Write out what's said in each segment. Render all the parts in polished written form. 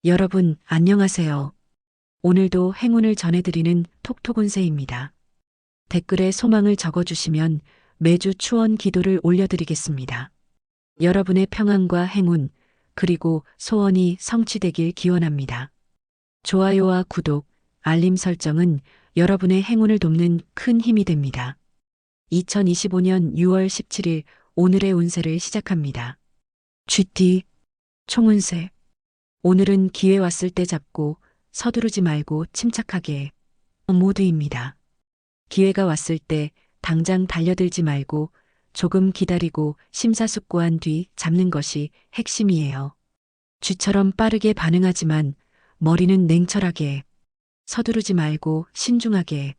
여러분, 안녕하세요. 오늘도 행운을 전해드리는 톡톡운세입니다. 댓글에 소망을 적어주시면 매주 추원 기도를 올려드리겠습니다. 여러분의 평안과 행운, 그리고 소원이 성취되길 기원합니다. 좋아요와 구독, 알림 설정은 여러분의 행운을 돕는 큰 힘이 됩니다. 2025년 6월 17일 오늘의 운세를 시작합니다. GT 총운세. 오늘은 기회 왔을 때 잡고 서두르지 말고 침착하게 모드입니다. 기회가 왔을 때 당장 달려들지 말고 조금 기다리고 심사숙고한 뒤 잡는 것이 핵심이에요. 쥐처럼 빠르게 반응하지만 머리는 냉철하게, 서두르지 말고 신중하게.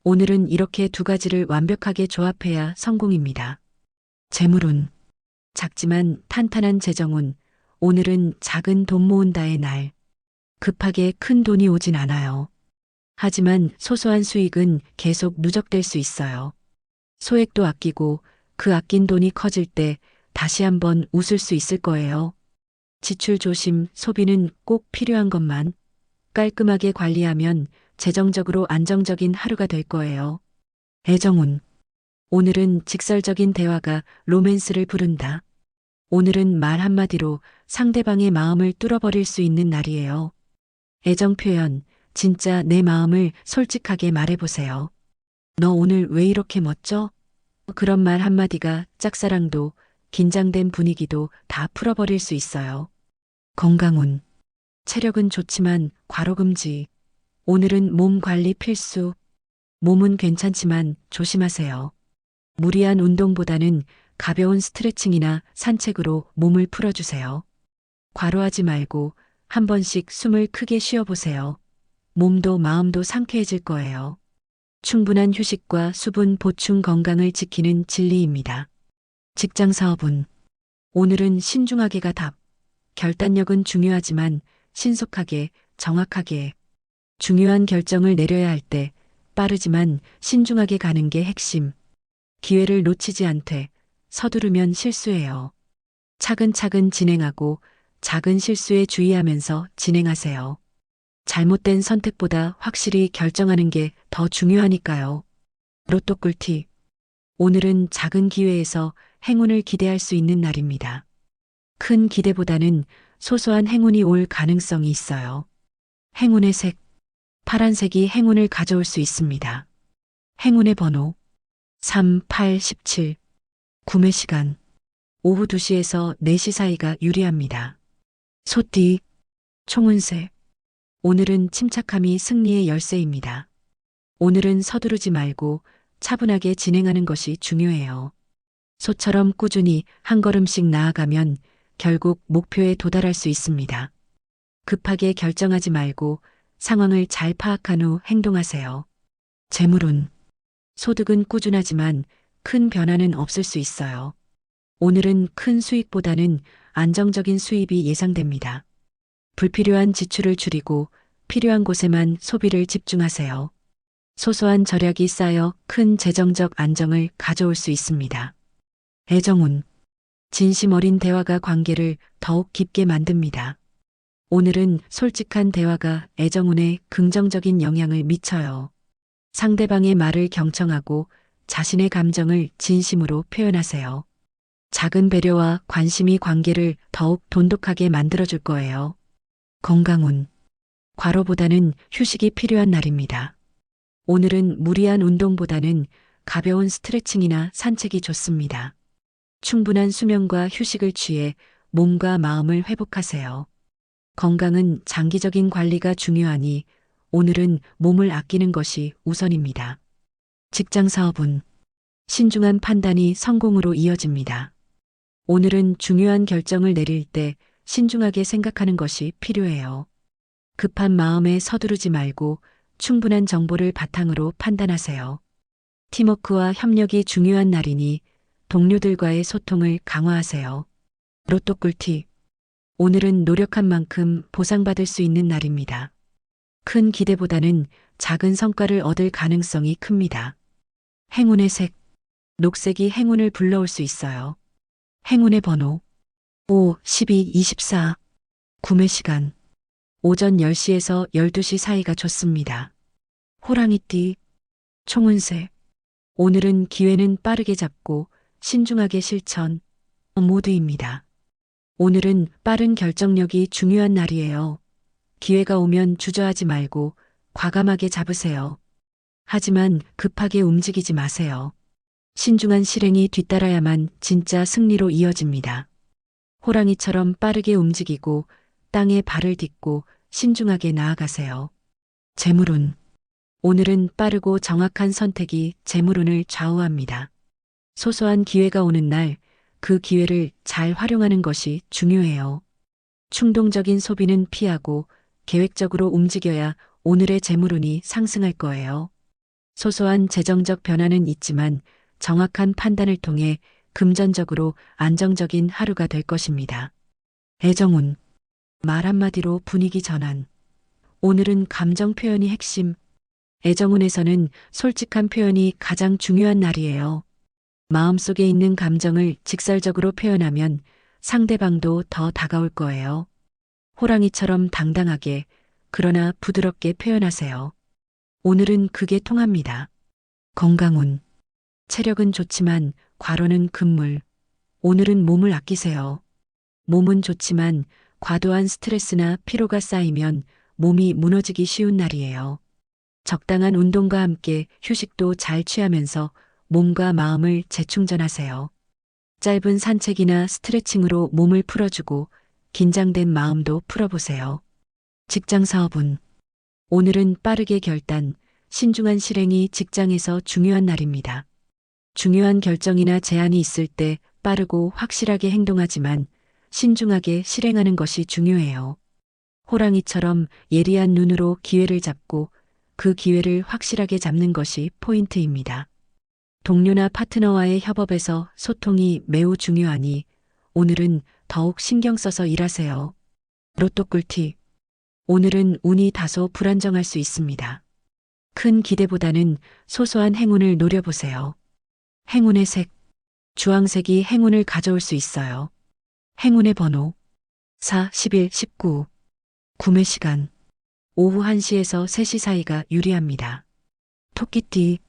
오늘은 이렇게 두 가지를 완벽하게 조합해야 성공입니다. 재물운. 작지만 탄탄한 재정운. 오늘은 작은 돈 모은다의 날. 급하게 큰 돈이 오진 않아요. 하지만 소소한 수익은 계속 누적될 수 있어요. 소액도 아끼고 그 아낀 돈이 커질 때 다시 한번 웃을 수 있을 거예요. 지출 조심, 소비는 꼭 필요한 것만 깔끔하게 관리하면 재정적으로 안정적인 하루가 될 거예요. 애정운. 오늘은 직설적인 대화가 로맨스를 부른다. 오늘은 말 한마디로 상대방의 마음을 뚫어버릴 수 있는 날이에요. 애정 표현, 진짜 내 마음을 솔직하게 말해보세요. 너 오늘 왜 이렇게 멋져? 그런 말 한마디가 짝사랑도, 긴장된 분위기도 다 풀어버릴 수 있어요. 건강운. 체력은 좋지만 과로금지. 오늘은 몸 관리 필수. 몸은 괜찮지만 조심하세요. 무리한 운동보다는 가벼운 스트레칭이나 산책으로 몸을 풀어주세요. 과로하지 말고 한 번씩 숨을 크게 쉬어보세요. 몸도 마음도 상쾌해질 거예요. 충분한 휴식과 수분 보충 건강을 지키는 진리입니다. 직장 사업운. 오늘은 신중하게가 답. 결단력은 중요하지만 신속하게, 정확하게. 중요한 결정을 내려야 할 때 빠르지만 신중하게 가는 게 핵심. 기회를 놓치지 않되 서두르면 실수해요. 차근차근 진행하고 작은 실수에 주의하면서 진행하세요. 잘못된 선택보다 확실히 결정하는 게 더 중요하니까요. 로또 꿀팁. 오늘은 작은 기회에서 행운을 기대할 수 있는 날입니다. 큰 기대보다는 소소한 행운이 올 가능성이 있어요. 행운의 색. 파란색이 행운을 가져올 수 있습니다. 행운의 번호 3, 8, 17. 구매 시간 오후 2시에서 4시 사이가 유리합니다. 소띠 총운세. 오늘은 침착함이 승리의 열쇠입니다. 오늘은 서두르지 말고 차분하게 진행하는 것이 중요해요. 소처럼 꾸준히 한 걸음씩 나아가면 결국 목표에 도달할 수 있습니다. 급하게 결정하지 말고 상황을 잘 파악한 후 행동하세요. 재물운. 소득은 꾸준하지만 큰 변화는 없을 수 있어요. 오늘은 큰 수익보다는 안정적인 수입이 예상됩니다. 불필요한 지출을 줄이고 필요한 곳에만 소비를 집중하세요. 소소한 절약이 쌓여 큰 재정적 안정을 가져올 수 있습니다. 애정운. 진심 어린 대화가 관계를 더욱 깊게 만듭니다. 오늘은 솔직한 대화가 애정운에 긍정적인 영향을 미쳐요. 상대방의 말을 경청하고 자신의 감정을 진심으로 표현하세요. 작은 배려와 관심이 관계를 더욱 돈독하게 만들어줄 거예요. 건강운. 과로보다는 휴식이 필요한 날입니다. 오늘은 무리한 운동보다는 가벼운 스트레칭이나 산책이 좋습니다. 충분한 수면과 휴식을 취해 몸과 마음을 회복하세요. 건강은 장기적인 관리가 중요하니 오늘은 몸을 아끼는 것이 우선입니다. 직장 사업운. 신중한 판단이 성공으로 이어집니다. 오늘은 중요한 결정을 내릴 때 신중하게 생각하는 것이 필요해요. 급한 마음에 서두르지 말고 충분한 정보를 바탕으로 판단하세요. 팀워크와 협력이 중요한 날이니 동료들과의 소통을 강화하세요. 로또 꿀팁. 오늘은 노력한 만큼 보상받을 수 있는 날입니다. 큰 기대보다는 작은 성과를 얻을 가능성이 큽니다. 행운의 색. 녹색이 행운을 불러올 수 있어요. 행운의 번호 5, 12, 24. 구매 시간 오전 10시에서 12시 사이가 좋습니다. 호랑이띠, 총운세. 오늘은 기회는 빠르게 잡고 신중하게 실천 모드입니다. 오늘은 빠른 결정력이 중요한 날이에요. 기회가 오면 주저하지 말고 과감하게 잡으세요. 하지만 급하게 움직이지 마세요. 신중한 실행이 뒤따라야만 진짜 승리로 이어집니다. 호랑이처럼 빠르게 움직이고 땅에 발을 딛고 신중하게 나아가세요. 재물운. 오늘은 빠르고 정확한 선택이 재물운을 좌우합니다. 소소한 기회가 오는 날, 그 기회를 잘 활용하는 것이 중요해요. 충동적인 소비는 피하고 계획적으로 움직여야 오늘의 재물운이 상승할 거예요. 소소한 재정적 변화는 있지만 정확한 판단을 통해 금전적으로 안정적인 하루가 될 것입니다. 애정운. 말 한마디로 분위기 전환. 오늘은 감정 표현이 핵심. 애정운에서는 솔직한 표현이 가장 중요한 날이에요. 마음속에 있는 감정을 직설적으로 표현하면 상대방도 더 다가올 거예요. 호랑이처럼 당당하게, 그러나 부드럽게 표현하세요. 오늘은 그게 통합니다. 건강운. 체력은 좋지만 과로는 금물. 오늘은 몸을 아끼세요. 몸은 좋지만 과도한 스트레스나 피로가 쌓이면 몸이 무너지기 쉬운 날이에요. 적당한 운동과 함께 휴식도 잘 취하면서 몸과 마음을 재충전하세요. 짧은 산책이나 스트레칭으로 몸을 풀어주고 긴장된 마음도 풀어보세요. 직장 사업운. 오늘은 빠르게 결단, 신중한 실행이 직장에서 중요한 날입니다. 중요한 결정이나 제안이 있을 때 빠르고 확실하게 행동하지만 신중하게 실행하는 것이 중요해요. 호랑이처럼 예리한 눈으로 기회를 잡고 그 기회를 확실하게 잡는 것이 포인트입니다. 동료나 파트너와의 협업에서 소통이 매우 중요하니 오늘은 더욱 신경 써서 일하세요. 로또 꿀팁. 오늘은 운이 다소 불안정할 수 있습니다. 큰 기대보다는 소소한 행운을 노려보세요. 행운의 색. 주황색이 행운을 가져올 수 있어요. 행운의 번호 4, 11, 19. 구매 시간 오후 1시에서 3시 사이가 유리합니다. 토끼띠,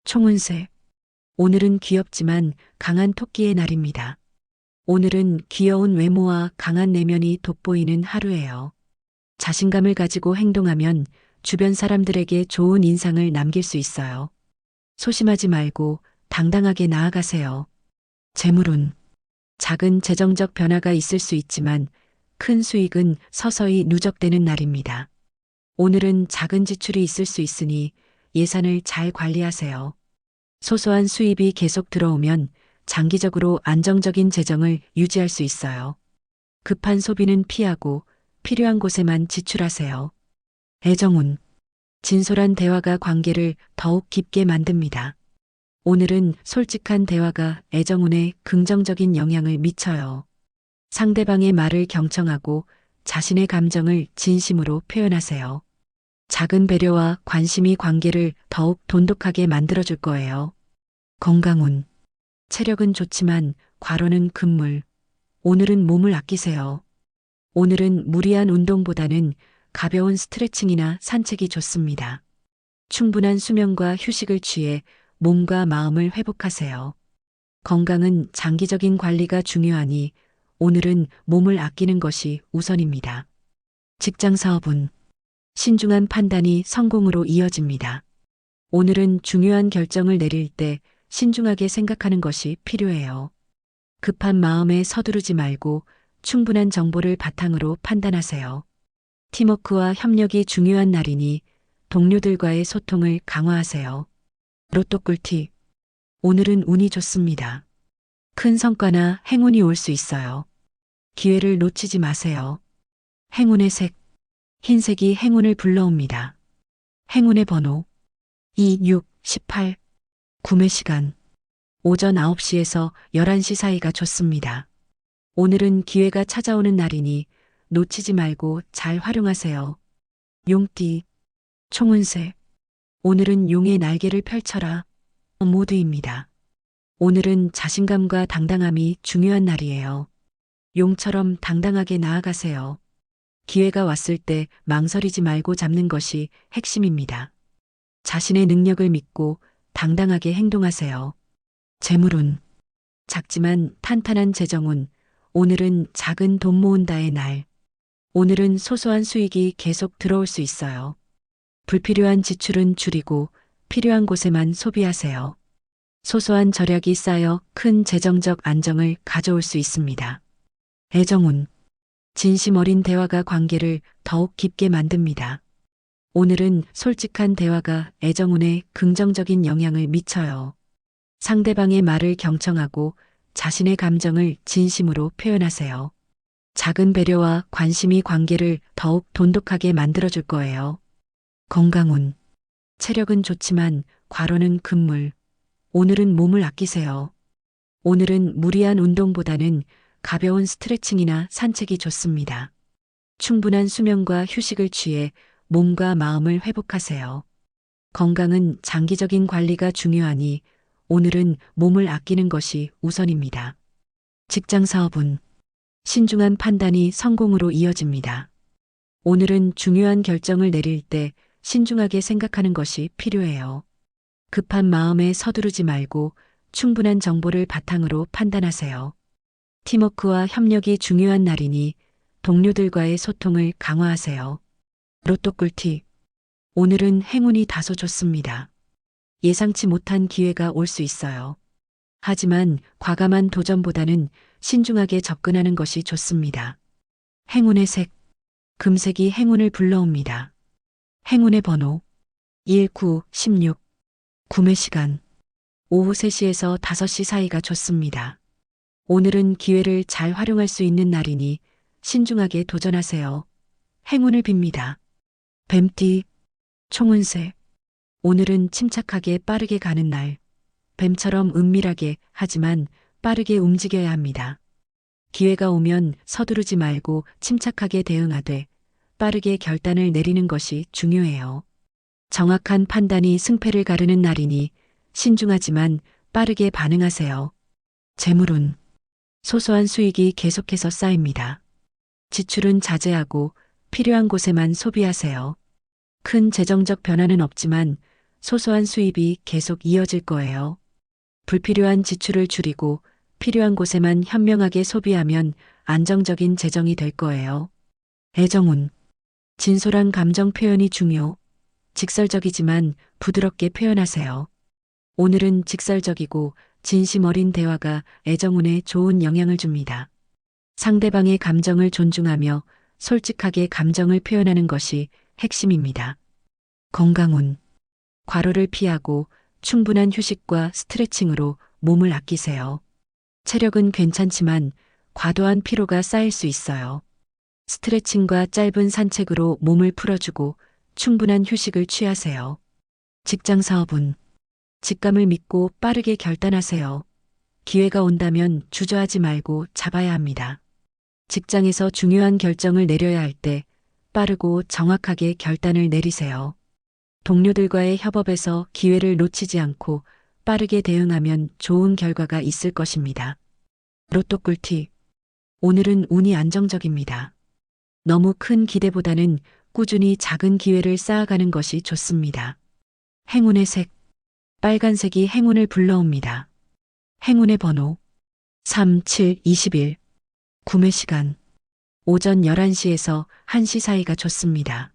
총운세. 오늘은 귀엽지만 강한 토끼의 날입니다. 오늘은 귀여운 외모와 강한 내면이 돋보이는 하루예요. 자신감을 가지고 행동하면 주변 사람들에게 좋은 인상을 남길 수 있어요. 소심하지 말고 당당하게 나아가세요. 재물운. 작은 재정적 변화가 있을 수 있지만 큰 수익은 서서히 누적되는 날입니다. 오늘은 작은 지출이 있을 수 있으니 예산을 잘 관리하세요. 소소한 수입이 계속 들어오면 장기적으로 안정적인 재정을 유지할 수 있어요. 급한 소비는 피하고 필요한 곳에만 지출하세요. 애정운. 진솔한 대화가 관계를 더욱 깊게 만듭니다. 오늘은 솔직한 대화가 애정운에 긍정적인 영향을 미쳐요. 상대방의 말을 경청하고 자신의 감정을 진심으로 표현하세요. 작은 배려와 관심이 관계를 더욱 돈독하게 만들어줄 거예요. 건강운. 체력은 좋지만 과로는 금물. 오늘은 몸을 아끼세요. 오늘은 무리한 운동보다는 가벼운 스트레칭이나 산책이 좋습니다. 충분한 수면과 휴식을 취해 몸과 마음을 회복하세요. 건강은 장기적인 관리가 중요하니 오늘은 몸을 아끼는 것이 우선입니다. 직장 사업운. 신중한 판단이 성공으로 이어집니다. 오늘은 중요한 결정을 내릴 때 신중하게 생각하는 것이 필요해요. 급한 마음에 서두르지 말고 충분한 정보를 바탕으로 판단하세요. 팀워크와 협력이 중요한 날이니 동료들과의 소통을 강화하세요. 로또 꿀팁. 오늘은 운이 좋습니다. 큰 성과나 행운이 올 수 있어요. 기회를 놓치지 마세요. 행운의 색. 흰색이 행운을 불러옵니다. 행운의 번호 2, 6, 18. 구매 시간 오전 9시에서 11시 사이가 좋습니다. 오늘은 기회가 찾아오는 날이니 놓치지 말고 잘 활용하세요. 용띠, 총운세. 오늘은 용의 날개를 펼쳐라 모드입니다. 오늘은 자신감과 당당함이 중요한 날이에요. 용처럼 당당하게 나아가세요. 기회가 왔을 때 망설이지 말고 잡는 것이 핵심입니다. 자신의 능력을 믿고 당당하게 행동하세요. 재물운. 작지만 탄탄한 재정운. 오늘은 작은 돈 모은다의 날. 오늘은 소소한 수익이 계속 들어올 수 있어요. 불필요한 지출은 줄이고 필요한 곳에만 소비하세요. 소소한 절약이 쌓여 큰 재정적 안정을 가져올 수 있습니다. 애정운. 진심 어린 대화가 관계를 더욱 깊게 만듭니다. 오늘은 솔직한 대화가 애정운에 긍정적인 영향을 미쳐요. 상대방의 말을 경청하고 자신의 감정을 진심으로 표현하세요. 작은 배려와 관심이 관계를 더욱 돈독하게 만들어줄 거예요. 건강운. 체력은 좋지만 과로는 금물. 오늘은 몸을 아끼세요. 오늘은 무리한 운동보다는 가벼운 스트레칭이나 산책이 좋습니다. 충분한 수면과 휴식을 취해 몸과 마음을 회복하세요. 건강은 장기적인 관리가 중요하니 오늘은 몸을 아끼는 것이 우선입니다. 직장 사업은 신중한 판단이 성공으로 이어집니다. 오늘은 중요한 결정을 내릴 때 신중하게 생각하는 것이 필요해요. 급한 마음에 서두르지 말고 충분한 정보를 바탕으로 판단하세요. 팀워크와 협력이 중요한 날이니 동료들과의 소통을 강화하세요. 로또 꿀팁. 오늘은 행운이 다소 좋습니다. 예상치 못한 기회가 올 수 있어요. 하지만 과감한 도전보다는 신중하게 접근하는 것이 좋습니다. 행운의 색. 금색이 행운을 불러옵니다. 행운의 번호 1, 9, 16. 구매 시간 오후 3시에서 5시 사이가 좋습니다. 오늘은 기회를 잘 활용할 수 있는 날이니 신중하게 도전하세요. 행운을 빕니다. 뱀띠, 총운세. 오늘은 침착하게 빠르게 가는 날. 뱀처럼 은밀하게 하지만 빠르게 움직여야 합니다. 기회가 오면 서두르지 말고 침착하게 대응하되 빠르게 결단을 내리는 것이 중요해요. 정확한 판단이 승패를 가르는 날이니 신중하지만 빠르게 반응하세요. 재물운. 소소한 수익이 계속해서 쌓입니다. 지출은 자제하고 필요한 곳에만 소비하세요. 큰 재정적 변화는 없지만 소소한 수입이 계속 이어질 거예요. 불필요한 지출을 줄이고 필요한 곳에만 현명하게 소비하면 안정적인 재정이 될 거예요. 애정운. 진솔한 감정 표현이 중요. 직설적이지만 부드럽게 표현하세요. 오늘은 직설적이고 진심 어린 대화가 애정운에 좋은 영향을 줍니다. 상대방의 감정을 존중하며 솔직하게 감정을 표현하는 것이 핵심입니다. 건강운. 과로를 피하고 충분한 휴식과 스트레칭으로 몸을 아끼세요. 체력은 괜찮지만 과도한 피로가 쌓일 수 있어요. 스트레칭과 짧은 산책으로 몸을 풀어주고 충분한 휴식을 취하세요. 직장 사업은 직감을 믿고 빠르게 결단하세요. 기회가 온다면 주저하지 말고 잡아야 합니다. 직장에서 중요한 결정을 내려야 할 때 빠르고 정확하게 결단을 내리세요. 동료들과의 협업에서 기회를 놓치지 않고 빠르게 대응하면 좋은 결과가 있을 것입니다. 로또 꿀팁. 오늘은 운이 안정적입니다. 너무 큰 기대보다는 꾸준히 작은 기회를 쌓아가는 것이 좋습니다. 행운의 색. 빨간색이 행운을 불러옵니다. 행운의 번호 3, 7, 21. 구매 시간 오전 11시에서 1시 사이가 좋습니다.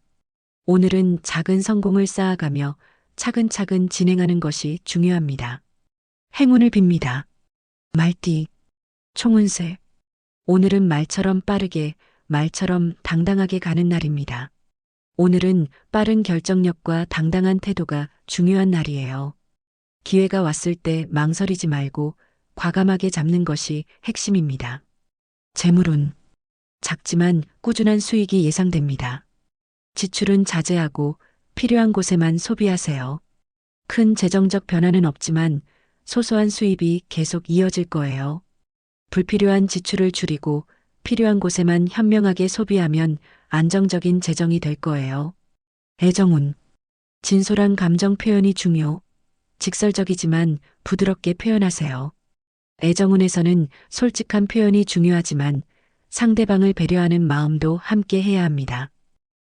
오늘은 작은 성공을 쌓아가며 차근차근 진행하는 것이 중요합니다. 행운을 빕니다. 말띠, 총운세. 오늘은 말처럼 빠르게, 말처럼 당당하게 가는 날입니다. 오늘은 빠른 결정력과 당당한 태도가 중요한 날이에요. 기회가 왔을 때 망설이지 말고 과감하게 잡는 것이 핵심입니다. 재물운. 작지만 꾸준한 수익이 예상됩니다. 지출은 자제하고 필요한 곳에만 소비하세요. 큰 재정적 변화는 없지만 소소한 수입이 계속 이어질 거예요. 불필요한 지출을 줄이고 필요한 곳에만 현명하게 소비하면 안정적인 재정이 될 거예요. 애정운. 진솔한 감정 표현이 중요. 직설적이지만 부드럽게 표현하세요. 애정운에서는 솔직한 표현이 중요하지만 상대방을 배려하는 마음도 함께 해야 합니다.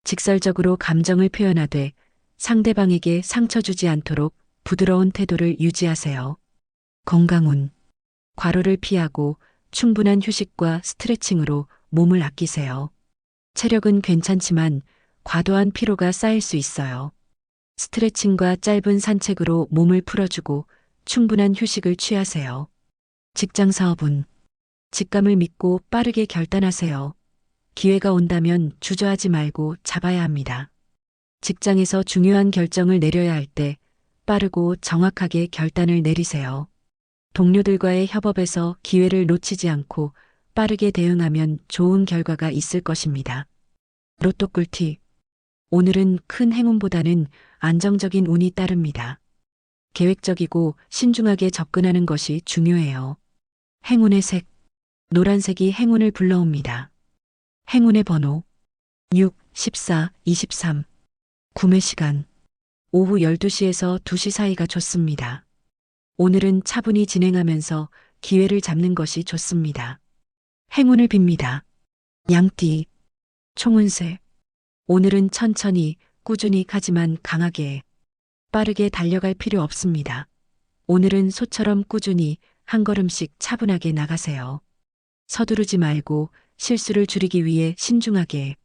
직설적으로 감정을 표현하되 상대방에게 상처 주지 않도록 부드러운 태도를 유지하세요. 건강운. 과로를 피하고 충분한 휴식과 스트레칭으로 몸을 아끼세요. 체력은 괜찮지만 과도한 피로가 쌓일 수 있어요. 스트레칭과 짧은 산책으로 몸을 풀어주고 충분한 휴식을 취하세요. 직장 사업은 직감을 믿고 빠르게 결단하세요. 기회가 온다면 주저하지 말고 잡아야 합니다. 직장에서 중요한 결정을 내려야 할 때 빠르고 정확하게 결단을 내리세요. 동료들과의 협업에서 기회를 놓치지 않고 빠르게 대응하면 좋은 결과가 있을 것입니다. 로또 꿀팁. 오늘은 큰 행운보다는 안정적인 운이 따릅니다. 계획적이고 신중하게 접근하는 것이 중요해요. 행운의 색. 노란색이 행운을 불러옵니다. 행운의 번호 6, 14, 23. 구매 시간 오후 12시에서 2시 사이가 좋습니다. 오늘은 차분히 진행하면서 기회를 잡는 것이 좋습니다. 행운을 빕니다. 양띠, 총운세. 오늘은 천천히, 꾸준히 하지만 강하게, 빠르게 달려갈 필요 없습니다. 오늘은 소처럼 꾸준히 한 걸음씩 차분하게 나가세요. 서두르지 말고 실수를 줄이기 위해 신중하게.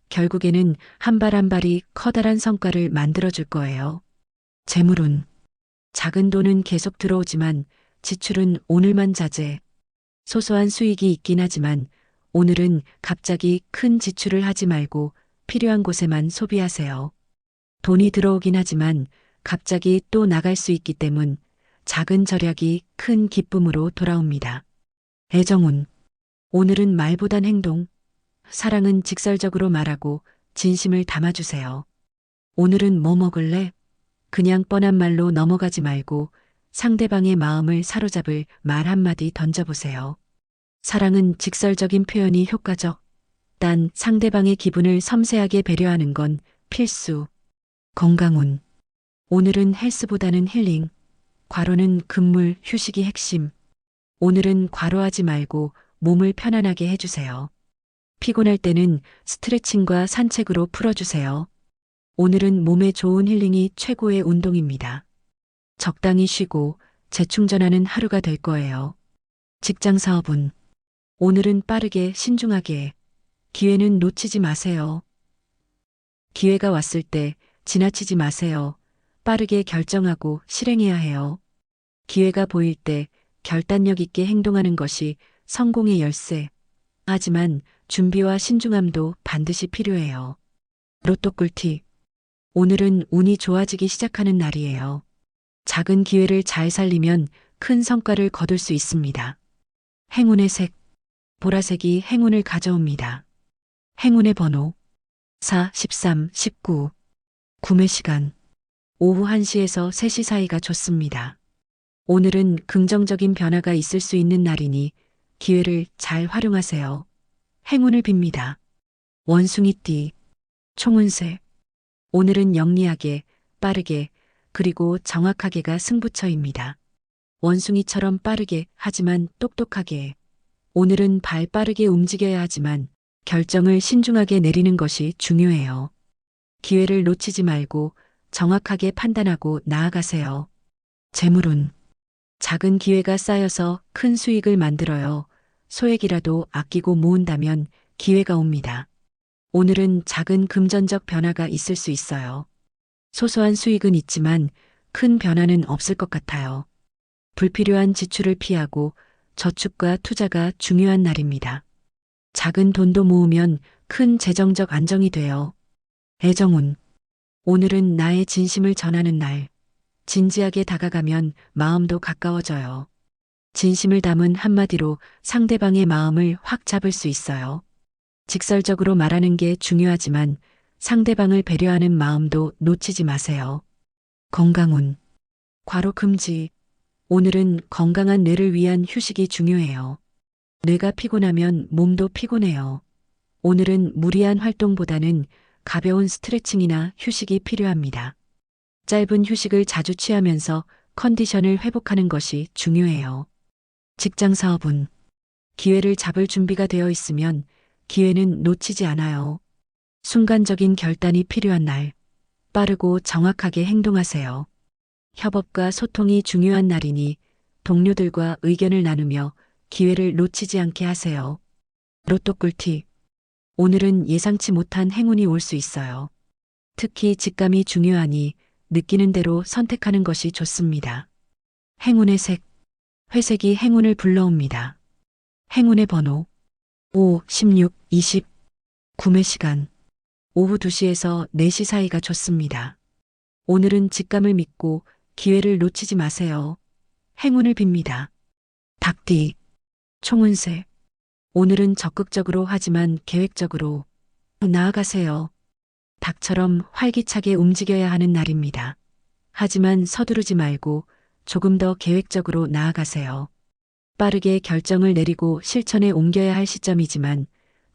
결국에는 한 발 한 발이 커다란 성과를 만들어줄 거예요. 재물운. 작은 돈은 계속 들어오지만 지출은 오늘만 자제. 소소한 수익이 있긴 하지만 오늘은 갑자기 큰 지출을 하지 말고 필요한 곳에만 소비하세요. 돈이 들어오긴 하지만 갑자기 또 나갈 수 있기 때문 작은 절약이 큰 기쁨으로 돌아옵니다. 애정운. 오늘은 말보단 행동. 사랑은 직설적으로 말하고 진심을 담아주세요. 오늘은 뭐 먹을래? 그냥 뻔한 말로 넘어가지 말고 상대방의 마음을 사로잡을 말 한마디 던져보세요. 사랑은 직설적인 표현이 효과적. 단 상대방의 기분을 섬세하게 배려하는 건 필수. 건강운. 오늘은 헬스보다는 힐링. 과로는 금물, 휴식이 핵심. 오늘은 과로하지 말고 몸을 편안하게 해주세요. 피곤할 때는 스트레칭과 산책으로 풀어주세요. 오늘은 몸에 좋은 힐링이 최고의 운동입니다. 적당히 쉬고 재충전하는 하루가 될 거예요. 직장 사업은 오늘은 빠르게 신중하게. 기회는 놓치지 마세요. 기회가 왔을 때 지나치지 마세요. 빠르게 결정하고 실행해야 해요. 기회가 보일 때 결단력 있게 행동하는 것이 성공의 열쇠. 하지만 준비와 신중함도 반드시 필요해요. 로또 꿀팁. 오늘은 운이 좋아지기 시작하는 날이에요. 작은 기회를 잘 살리면 큰 성과를 거둘 수 있습니다. 행운의 색. 보라색이 행운을 가져옵니다. 행운의 번호 4, 13, 19. 구매 시간 오후 1시에서 3시 사이가 좋습니다. 오늘은 긍정적인 변화가 있을 수 있는 날이니 기회를 잘 활용하세요. 행운을 빕니다. 원숭이띠, 총운세. 오늘은 영리하게, 빠르게, 그리고 정확하게가 승부처입니다. 원숭이처럼 빠르게 하지만 똑똑하게. 오늘은 발 빠르게 움직여야 하지만 결정을 신중하게 내리는 것이 중요해요. 기회를 놓치지 말고 정확하게 판단하고 나아가세요. 재물운. 작은 기회가 쌓여서 큰 수익을 만들어요. 소액이라도 아끼고 모은다면 기회가 옵니다. 오늘은 작은 금전적 변화가 있을 수 있어요. 소소한 수익은 있지만 큰 변화는 없을 것 같아요. 불필요한 지출을 피하고 저축과 투자가 중요한 날입니다. 작은 돈도 모으면 큰 재정적 안정이 돼요. 애정운. 오늘은 나의 진심을 전하는 날. 진지하게 다가가면 마음도 가까워져요. 진심을 담은 한마디로 상대방의 마음을 확 잡을 수 있어요. 직설적으로 말하는 게 중요하지만 상대방을 배려하는 마음도 놓치지 마세요. 건강운. 과로 금지. 오늘은 건강한 뇌를 위한 휴식이 중요해요. 뇌가 피곤하면 몸도 피곤해요. 오늘은 무리한 활동보다는 가벼운 스트레칭이나 휴식이 필요합니다. 짧은 휴식을 자주 취하면서 컨디션을 회복하는 것이 중요해요. 직장 사업은 기회를 잡을 준비가 되어 있으면 기회는 놓치지 않아요. 순간적인 결단이 필요한 날, 빠르고 정확하게 행동하세요. 협업과 소통이 중요한 날이니 동료들과 의견을 나누며 기회를 놓치지 않게 하세요. 로또 꿀팁. 오늘은 예상치 못한 행운이 올 수 있어요. 특히 직감이 중요하니 느끼는 대로 선택하는 것이 좋습니다. 행운의 색. 회색이 행운을 불러옵니다. 행운의 번호 5, 16, 20. 구매 시간 오후 2시에서 4시 사이가 좋습니다. 오늘은 직감을 믿고 기회를 놓치지 마세요. 행운을 빕니다. 닭띠. 총운세. 오늘은 적극적으로 하지만 계획적으로 나아가세요. 닭처럼 활기차게 움직여야 하는 날입니다. 하지만 서두르지 말고 조금 더 계획적으로 나아가세요. 빠르게 결정을 내리고 실천에 옮겨야 할 시점이지만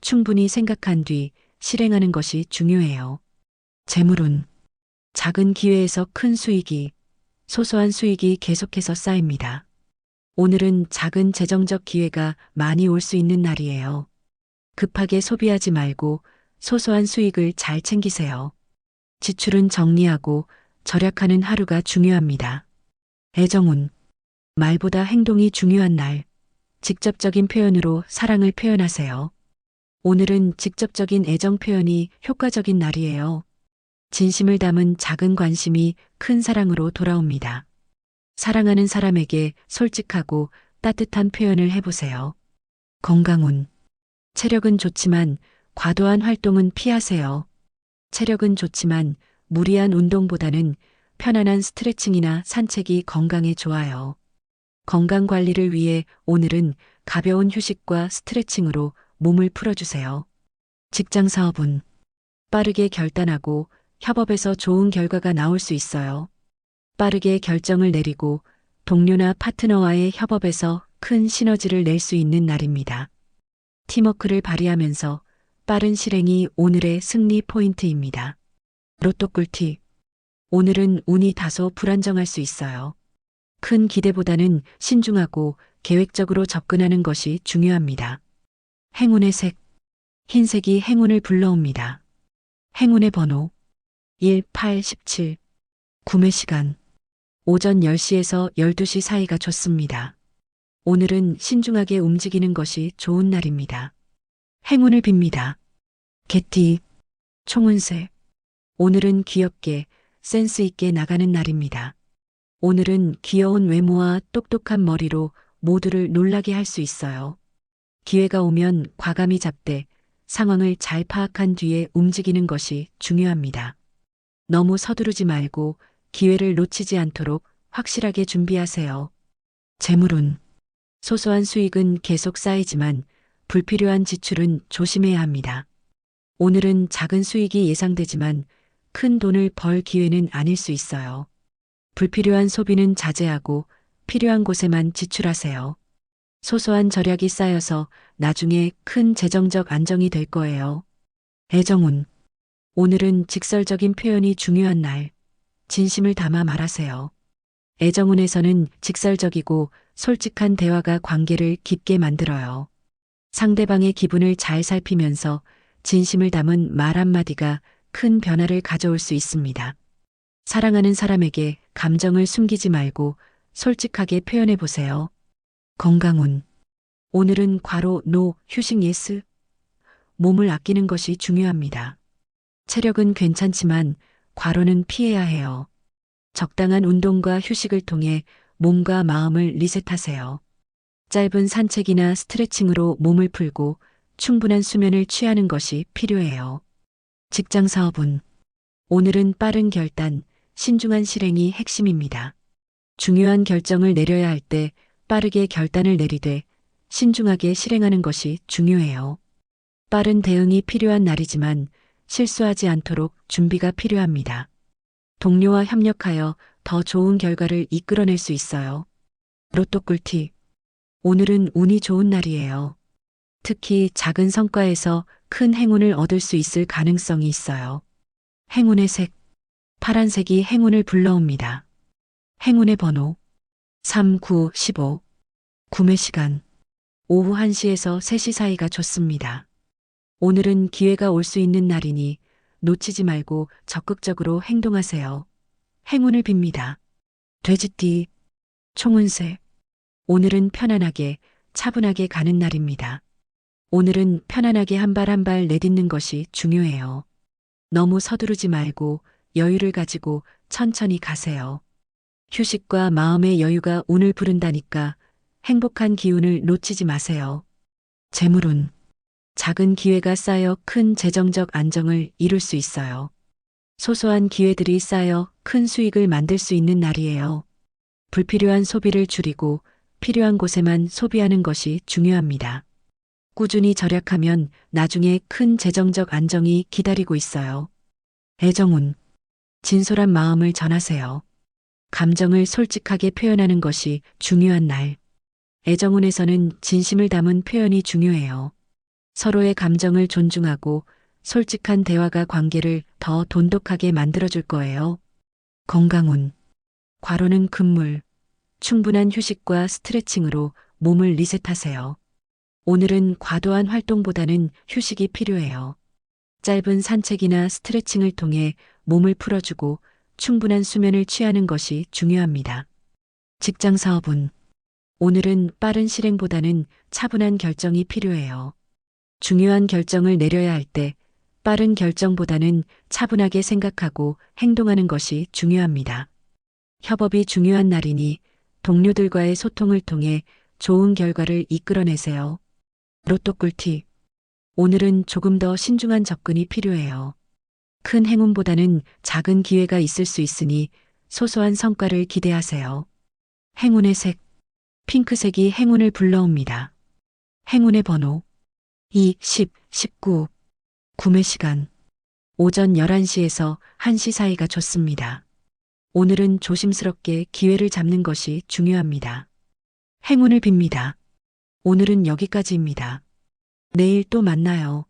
충분히 생각한 뒤 실행하는 것이 중요해요. 재물운. 작은 기회에서 큰 수익이, 소소한 수익이 계속해서 쌓입니다. 오늘은 작은 재정적 기회가 많이 올 수 있는 날이에요. 급하게 소비하지 말고 소소한 수익을 잘 챙기세요. 지출은 정리하고 절약하는 하루가 중요합니다. 애정운. 말보다 행동이 중요한 날. 직접적인 표현으로 사랑을 표현하세요. 오늘은 직접적인 애정 표현이 효과적인 날이에요. 진심을 담은 작은 관심이 큰 사랑으로 돌아옵니다. 사랑하는 사람에게 솔직하고 따뜻한 표현을 해보세요. 건강운. 체력은 좋지만 과도한 활동은 피하세요. 체력은 좋지만 무리한 운동보다는 편안한 스트레칭이나 산책이 건강에 좋아요. 건강 관리를 위해 오늘은 가벼운 휴식과 스트레칭으로 몸을 풀어주세요. 직장 사업은 빠르게 결단하고 협업에서 좋은 결과가 나올 수 있어요. 빠르게 결정을 내리고 동료나 파트너와의 협업에서 큰 시너지를 낼 수 있는 날입니다. 팀워크를 발휘하면서 빠른 실행이 오늘의 승리 포인트입니다. 로또 꿀팁. 오늘은 운이 다소 불안정할 수 있어요. 큰 기대보다는 신중하고 계획적으로 접근하는 것이 중요합니다. 행운의 색. 흰색이 행운을 불러옵니다. 행운의 번호 1, 8, 17. 구매 시간 오전 10시에서 12시 사이가 좋습니다. 오늘은 신중하게 움직이는 것이 좋은 날입니다. 행운을 빕니다. 개띠. 총운세. 오늘은 귀엽게 센스 있게 나가는 날입니다. 오늘은 귀여운 외모와 똑똑한 머리로 모두를 놀라게 할 수 있어요. 기회가 오면 과감히 잡되 상황을 잘 파악한 뒤에 움직이는 것이 중요합니다. 너무 서두르지 말고 기회를 놓치지 않도록 확실하게 준비하세요. 재물운. 소소한 수익은 계속 쌓이지만 불필요한 지출은 조심해야 합니다. 오늘은 작은 수익이 예상되지만 큰 돈을 벌 기회는 아닐 수 있어요. 불필요한 소비는 자제하고 필요한 곳에만 지출하세요. 소소한 절약이 쌓여서 나중에 큰 재정적 안정이 될 거예요. 애정운. 오늘은 직설적인 표현이 중요한 날. 진심을 담아 말하세요. 애정운에서는 직설적이고 솔직한 대화가 관계를 깊게 만들어요. 상대방의 기분을 잘 살피면서 진심을 담은 말 한마디가 큰 변화를 가져올 수 있습니다. 사랑하는 사람에게 감정을 숨기지 말고 솔직하게 표현해 보세요. 건강운. 오늘은 과로 노 휴식 예스. 몸을 아끼는 것이 중요합니다. 체력은 괜찮지만 과로는 피해야 해요. 적당한 운동과 휴식을 통해 몸과 마음을 리셋하세요. 짧은 산책이나 스트레칭으로 몸을 풀고 충분한 수면을 취하는 것이 필요해요. 직장 사업은 오늘은 빠른 결단, 신중한 실행이 핵심입니다. 중요한 결정을 내려야 할 때 빠르게 결단을 내리되 신중하게 실행하는 것이 중요해요. 빠른 대응이 필요한 날이지만 실수하지 않도록 준비가 필요합니다. 동료와 협력하여 더 좋은 결과를 이끌어낼 수 있어요. 로또 꿀팁. 오늘은 운이 좋은 날이에요. 특히 작은 성과에서 큰 행운을 얻을 수 있을 가능성이 있어요. 행운의 색. 파란색이 행운을 불러옵니다. 행운의 번호 3, 9, 15. 구매 시간 오후 1시에서 3시 사이가 좋습니다. 오늘은 기회가 올 수 있는 날이니 놓치지 말고 적극적으로 행동하세요. 행운을 빕니다. 돼지띠, 총운세. 오늘은 편안하게, 차분하게 가는 날입니다. 오늘은 편안하게 한 발 한 발 내딛는 것이 중요해요. 너무 서두르지 말고 여유를 가지고 천천히 가세요. 휴식과 마음의 여유가 운을 부른다니까 행복한 기운을 놓치지 마세요. 재물운. 작은 기회가 쌓여 큰 재정적 안정을 이룰 수 있어요. 소소한 기회들이 쌓여 큰 수익을 만들 수 있는 날이에요. 불필요한 소비를 줄이고 필요한 곳에만 소비하는 것이 중요합니다. 꾸준히 절약하면 나중에 큰 재정적 안정이 기다리고 있어요. 애정운. 진솔한 마음을 전하세요. 감정을 솔직하게 표현하는 것이 중요한 날. 애정운에서는 진심을 담은 표현이 중요해요. 서로의 감정을 존중하고 솔직한 대화가 관계를 더 돈독하게 만들어줄 거예요. 건강운. 과로는 금물. 충분한 휴식과 스트레칭으로 몸을 리셋하세요. 오늘은 과도한 활동보다는 휴식이 필요해요. 짧은 산책이나 스트레칭을 통해 몸을 풀어주고 충분한 수면을 취하는 것이 중요합니다. 직장 사업은 오늘은 빠른 실행보다는 차분한 결정이 필요해요. 중요한 결정을 내려야 할 때 빠른 결정보다는 차분하게 생각하고 행동하는 것이 중요합니다. 협업이 중요한 날이니 동료들과의 소통을 통해 좋은 결과를 이끌어내세요. 로또 꿀팁. 오늘은 조금 더 신중한 접근이 필요해요. 큰 행운보다는 작은 기회가 있을 수 있으니 소소한 성과를 기대하세요. 행운의 색. 핑크색이 행운을 불러옵니다. 행운의 번호 2, 10, 19. 구매 시간 오전 11시에서 1시 사이가 좋습니다. 오늘은 조심스럽게 기회를 잡는 것이 중요합니다. 행운을 빕니다. 오늘은 여기까지입니다. 내일 또 만나요.